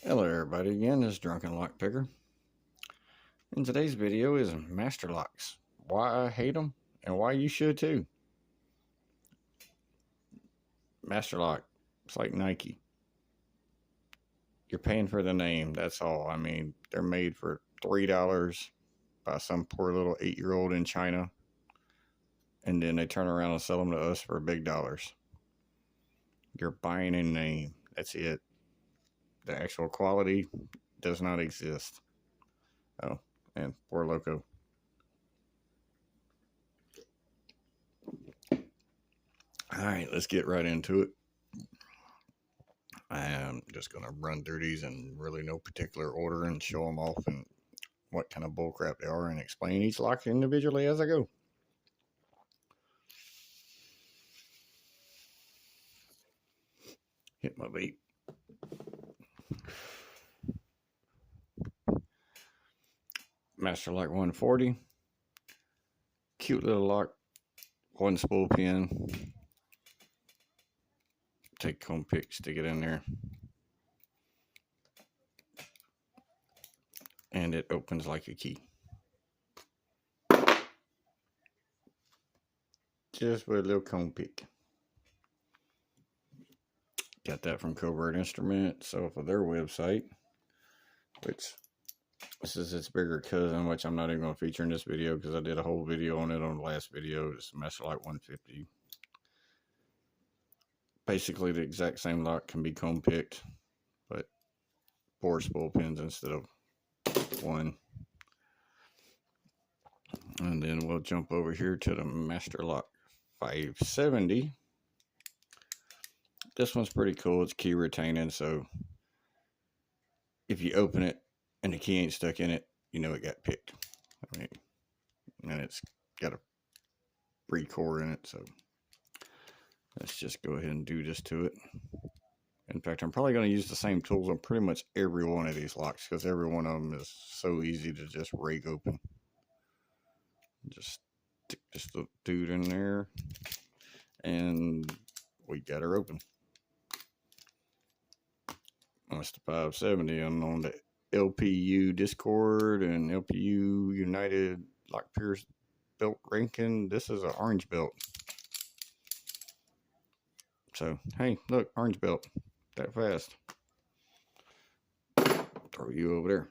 Hello everybody, again, this is Drunken Lock Picker. In today's video is master locks. Why I hate them and why you should too. Master lock, it's like Nike. You're paying for the name, that's all. I mean, they're made for $3 by some poor little 8-year-old in China. And then they turn around and sell them to us for big dollars. You're buying a name, that's it. The actual quality does not exist. Oh, and poor Loco. Alright, let's get right into it. I am just going to run through these in really no particular order and show them off and what kind of bullcrap they are and explain each lock individually as I go. Hit my vape. Master Lock 140. Cute little lock. One spool pin. Take comb pick, stick it in there. And it opens like a key. Just with a little comb pick. Got that from Covert Instruments off of their website. Which, this is its bigger cousin, which I'm not even going to feature in this video because I did a whole video on it on the last video. It's Master Lock 150. Basically, the exact same lock can be comb picked, but 4 spool pins instead of 1. And then we'll jump over here to the Master Lock 570. This one's pretty cool. It's key retaining, so if you open it and the key ain't stuck in it, you know it got picked. I mean, and it's got a free core in it, so let's just go ahead and do this to it. In fact, I'm probably going to use the same tools on pretty much every one of these locks because every one of them is so easy to just rake open. Just stick this little dude in there and we got her open. That's the 570. I'm on the LPU Discord and LPU United Lock Pierce belt ranking. This is an orange belt. So, hey, look, orange belt. That fast. Throw you over there.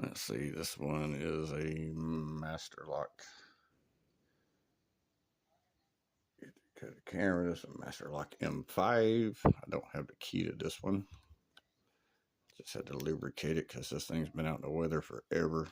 Let's see, this one is a Master Lock. Cut the camera. This is a Master Lock M5. I don't have the key to this one. Just had to lubricate it because this thing's been out in the weather forever.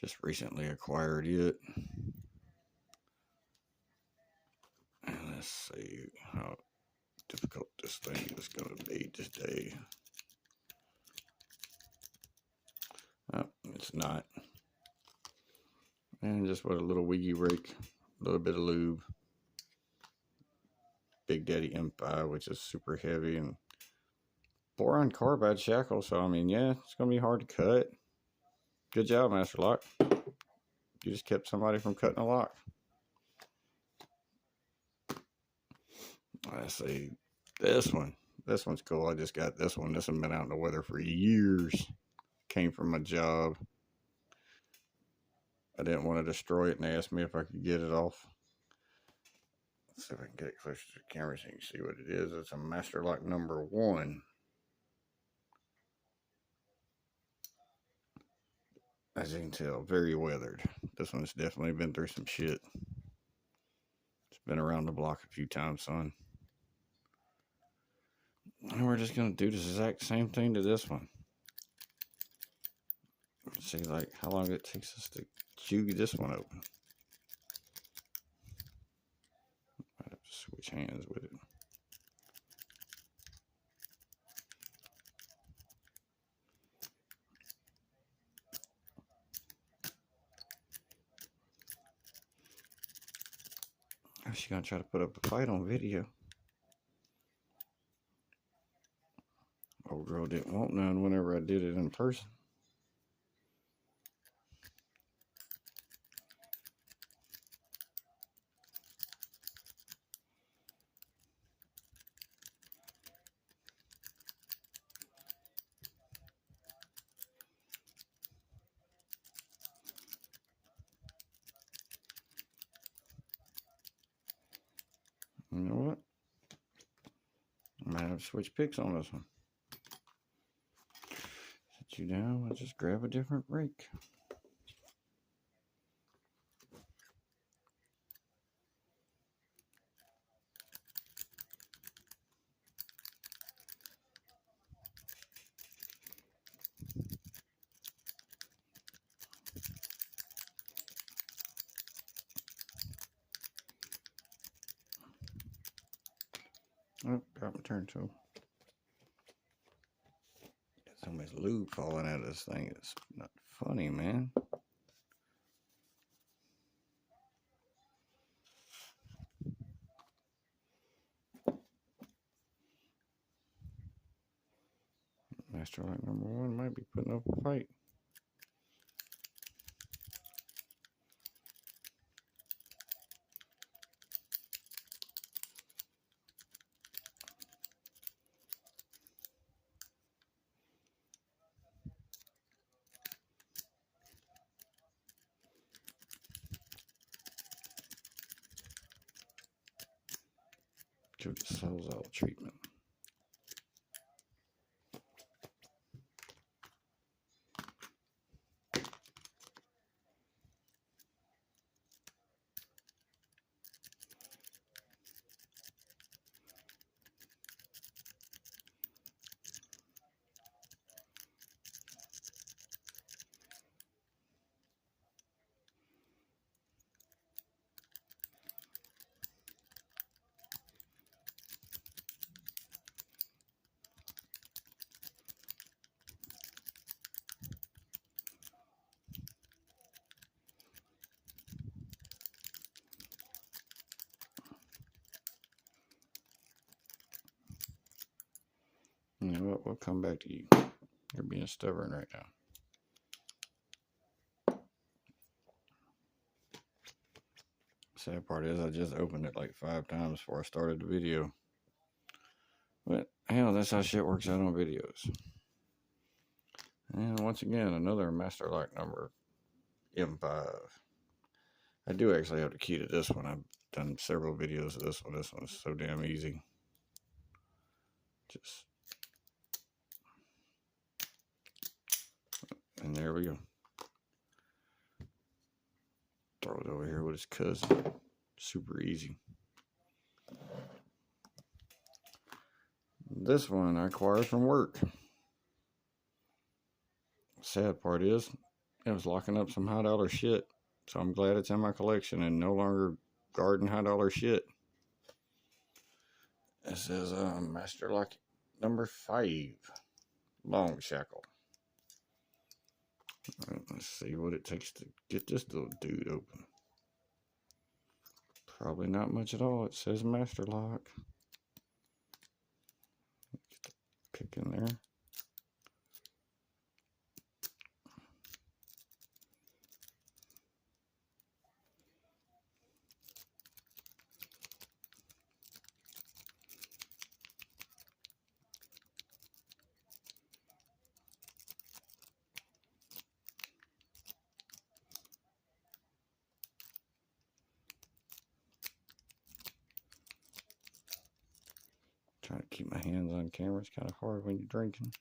Just recently acquired it. And let's see how difficult this thing is going to be today. Oh, it's not. And just with a little wiggy rake, a little bit of lube. Big Daddy M5, which is super heavy, and boron carbide shackle. So, I mean, yeah, it's going to be hard to cut. Good job, Master Lock. You just kept somebody from cutting a lock. Let's see. This one. This one's cool. I just got this one. This one's been out in the weather for years. Came from my job. I didn't want to destroy it, and they asked me if I could get it off. Let's see if I can get it closer to the camera so you can see what it is. It's a Master Lock number 1. As you can tell, very weathered. This one's definitely been through some shit. It's been around the block a few times, son. And we're just going to do the exact same thing to this one. Let's see, like, how long it takes us to chew this one open. I have to switch hands with it. Oh, she's going to try to put up a fight on video. Old girl didn't want none whenever I did it in person. You know what? I might have to switch picks on this one. Set you down. I'll just grab a different rake. Oh, got my turn tool. Got so much lube falling out of this thing. It's not funny, man. Master Lock number 1 might be putting up a fight. Give the Solzol treatment. You know what? We'll come back to you. You're being stubborn right now. Sad part is I just opened it like 5 times before I started the video. But hell, that's how shit works out on videos. And once again, another Master Lock number M5. I do actually have the key to this one. I've done several videos of this one. This one's so damn easy. And there we go. Throw it over here with his cousin. Super easy. This one I acquired from work. Sad part is, it was locking up some high dollar shit. So I'm glad it's in my collection and no longer guarding high dollar shit. This is Master Lock number 5. Long shackle. Right, let's see what it takes to get this little dude open. Probably not much at all. It says Master Lock. Get the pick in there. Trying to keep my hands on camera. It's kind of hard when you're drinking.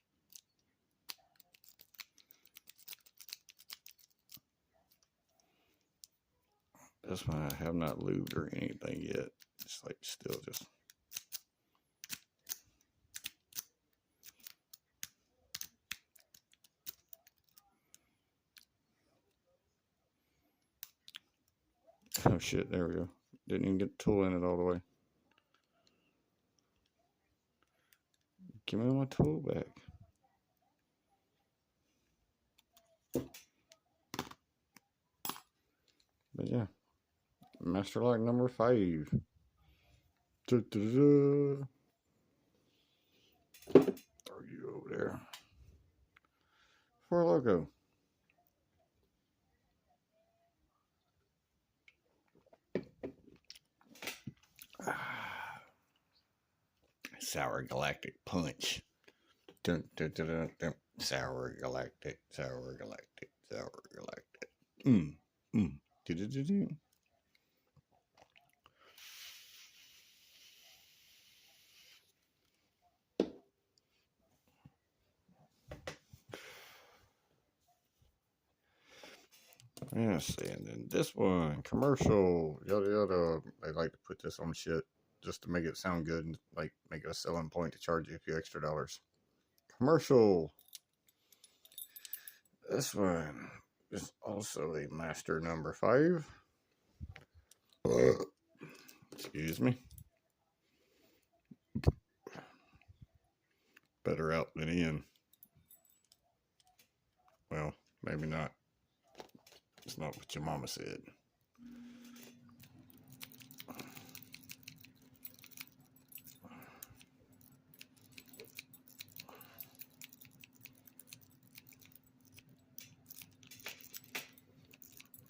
This one I have not lubed or anything yet. It's like still just. Oh shit, there we go. Didn't even get the tool in it all the way. Give me my tool back. But yeah, Master Lock number 5. Throw you over there. For a logo. Sour Galactic Punch. Dun, dun, dun, dun, dun. Sour Galactic, Sour Galactic, Sour Galactic. Do, do, do, do. Yes, and then this one, commercial, yada yada. They like to put this on shit just to make it sound good and like make it a selling point to charge you a few extra dollars. Commercial. This one is also a master number 5. Excuse me. Better out than in. Well, maybe not. It's not what your mama said.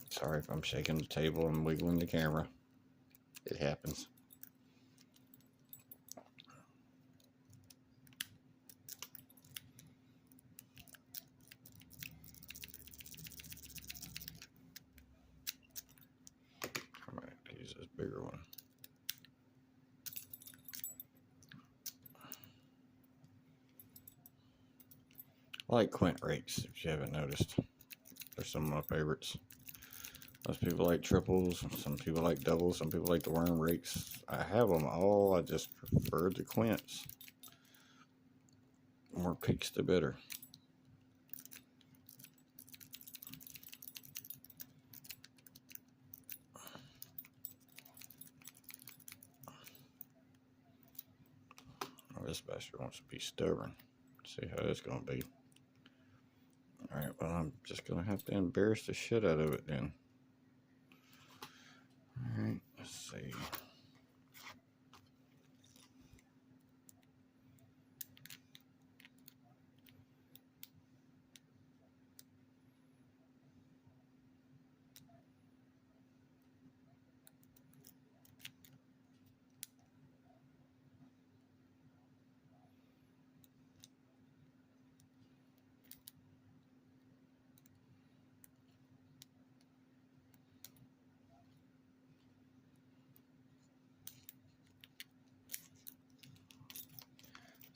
Sorry if I'm shaking the table and wiggling the camera. It happens. I might have to use this bigger one. I like quint rakes, if you haven't noticed. They're some of my favorites. Most people like triples, some people like doubles, some people like the worm rakes. I have them all, I just prefer the quints. More picks the better. Oh, this bastard wants to be stubborn. See how that's going to be. Alright, well, I'm just going to have to embarrass the shit out of it then. Alright, let's see.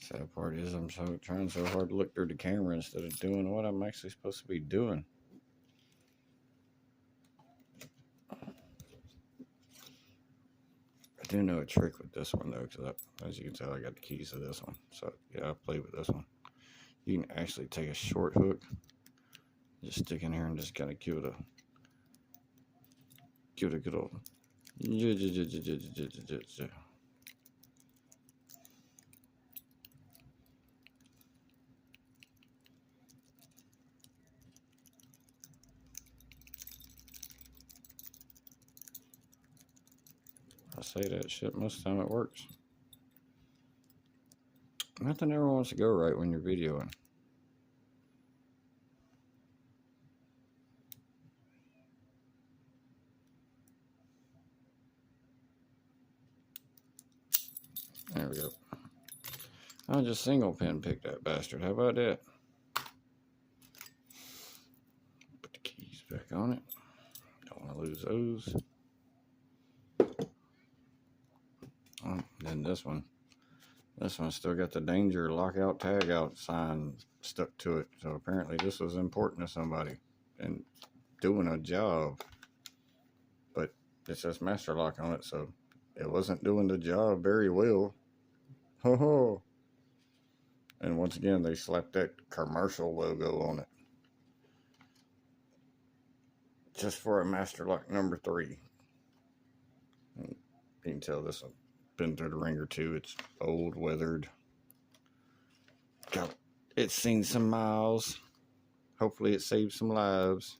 Sad part is I'm trying so hard to look through the camera instead of doing what I'm actually supposed to be doing. I do know a trick with this one though, because as you can tell, I got the keys to this one. So yeah, I played with this one. You can actually take a short hook, just stick in here and just kind of give it a good old. I say that shit most of the time it works. Nothing ever wants to go right when you're videoing. There we go. I'll just single pin pick that bastard. How about that? Put the keys back on it. Don't want to lose those. Oh, then this one. This one still got the danger lockout tagout sign stuck to it. So apparently this was important to somebody and doing a job. But it says master lock on it, so it wasn't doing the job very well. Ho ho. And once again, they slapped that commercial logo on it. Just for a master lock number 3. And you can tell this one been through the ringer too. It's old, weathered. It's seen some miles. Hopefully it saved some lives.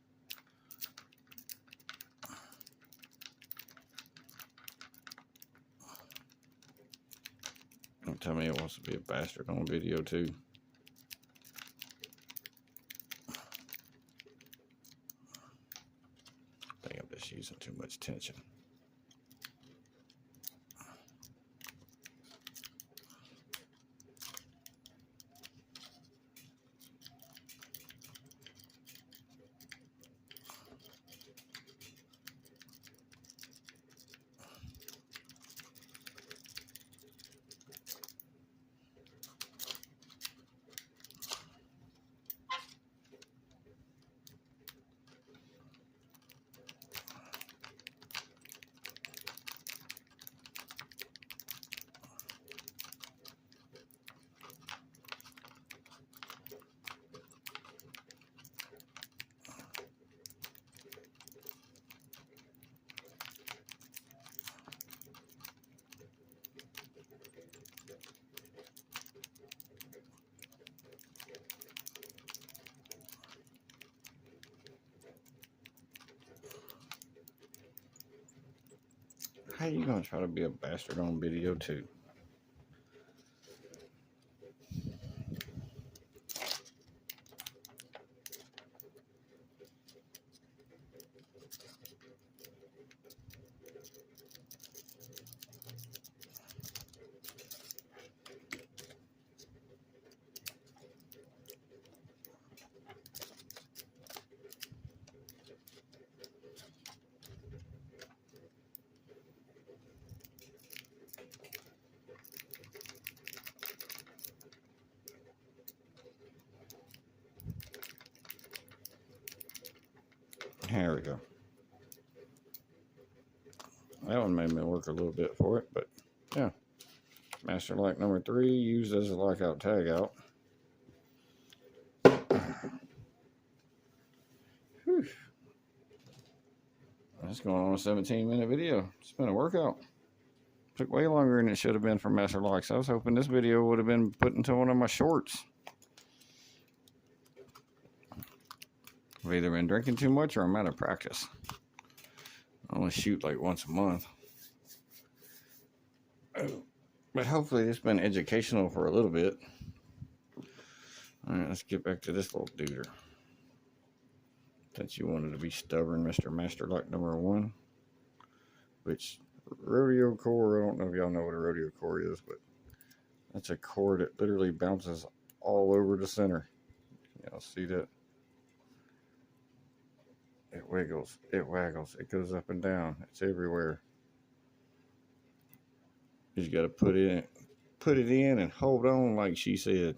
Don't tell me it wants to be a bastard on video too. I think I'm just using too much tension. How you gonna try to be a bastard on video too? There we go. That one made me work a little bit for it, but yeah. Master lock number 3, used as a lockout tag out. Whew. That's going on a 17-minute video. It's been a workout. Took way longer than it should have been for master locks. I was hoping this video would have been put into one of my shorts. I've either been drinking too much or I'm out of practice. I only shoot like once a month. But hopefully it's been educational for a little bit. Alright, let's get back to this little duder. Since you wanted to be stubborn, Mr. Master Lock number 1. Which, rodeo core, I don't know if y'all know what a rodeo core is, but that's a core that literally bounces all over the center. Y'all see that? It wiggles, it waggles, it goes up and down, it's everywhere. You just gotta put it in and hold on like she said.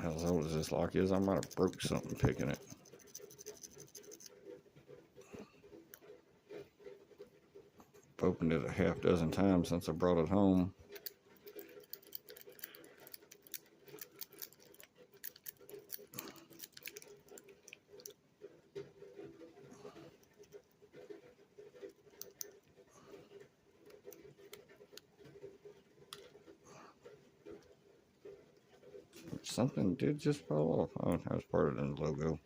As old as this lock is, I might have broke something picking it. I've opened it a half dozen times since I brought it home. Something did just fall off. Oh, that was part of the logo.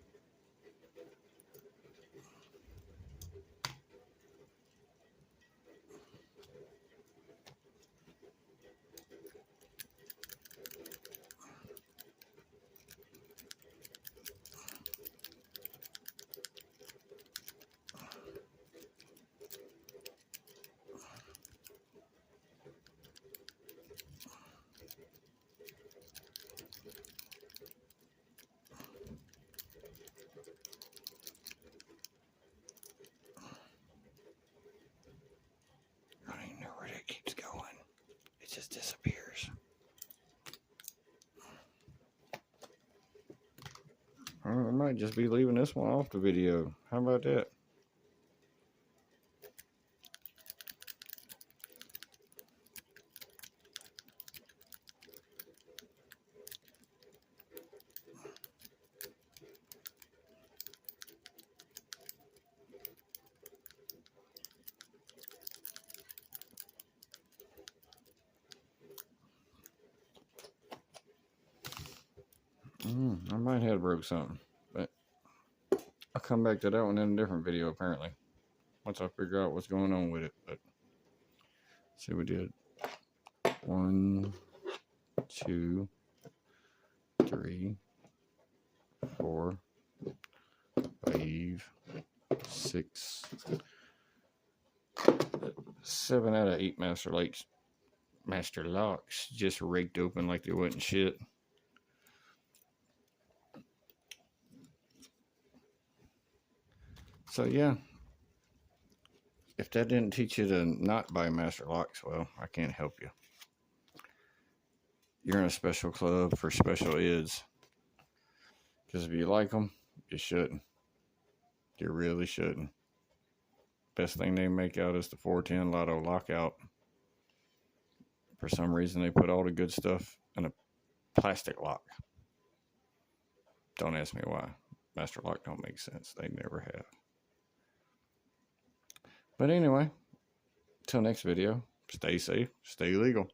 I don't even know where that keeps going. It just disappears. I might just be leaving this one off the video. How about that? I might have broke something, but I'll come back to that one in a different video apparently. Once I figure out what's going on with it. But see, we did 1, 2, 3, 4, 5, 6, 7 out of 8 master locks just raked open like they wasn't shit. So yeah, if that didn't teach you to not buy master locks, well, I can't help you. You're in a special club for special eds. Because if you like them, you shouldn't. You really shouldn't. Best thing they make out is the 410 Lotto lockout. For some reason, they put all the good stuff in a plastic lock. Don't ask me why. Master lock don't make sense. They never have. But anyway, till next video, stay safe, stay legal.